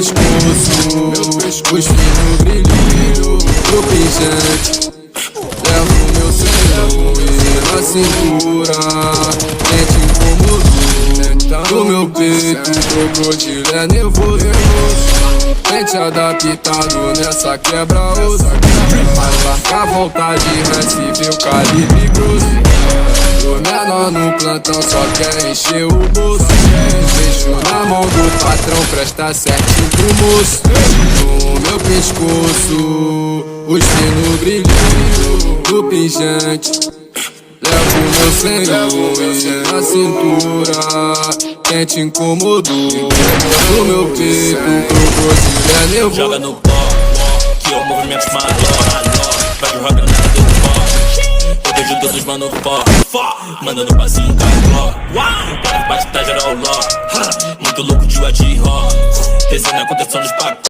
pescoço, os finos brilhinho do pingente. Levo meu senhor na cintura, quente como do meu peito, crocodilo é nervoso. Tente adaptado nessa quebra-osso. Mas larga a vontade, Recife, o calibre grosso. O menor no plantão só quer encher o bolso. Deixo na mão do patrão, presta certinho pro moço. No meu pescoço, os finos brilhinho do pingente. Levo meu senhor na cintura, quente incomodou no meu peito, crocodilo é nervoso. Joga no pó, que é o movimento maior. Vai jogar granada do pó, eu vejo todos mano pó, mandando passinho carló. Para bate tá geral ló, muito louco de Adi Ró, resenha acontecendo nos pacos.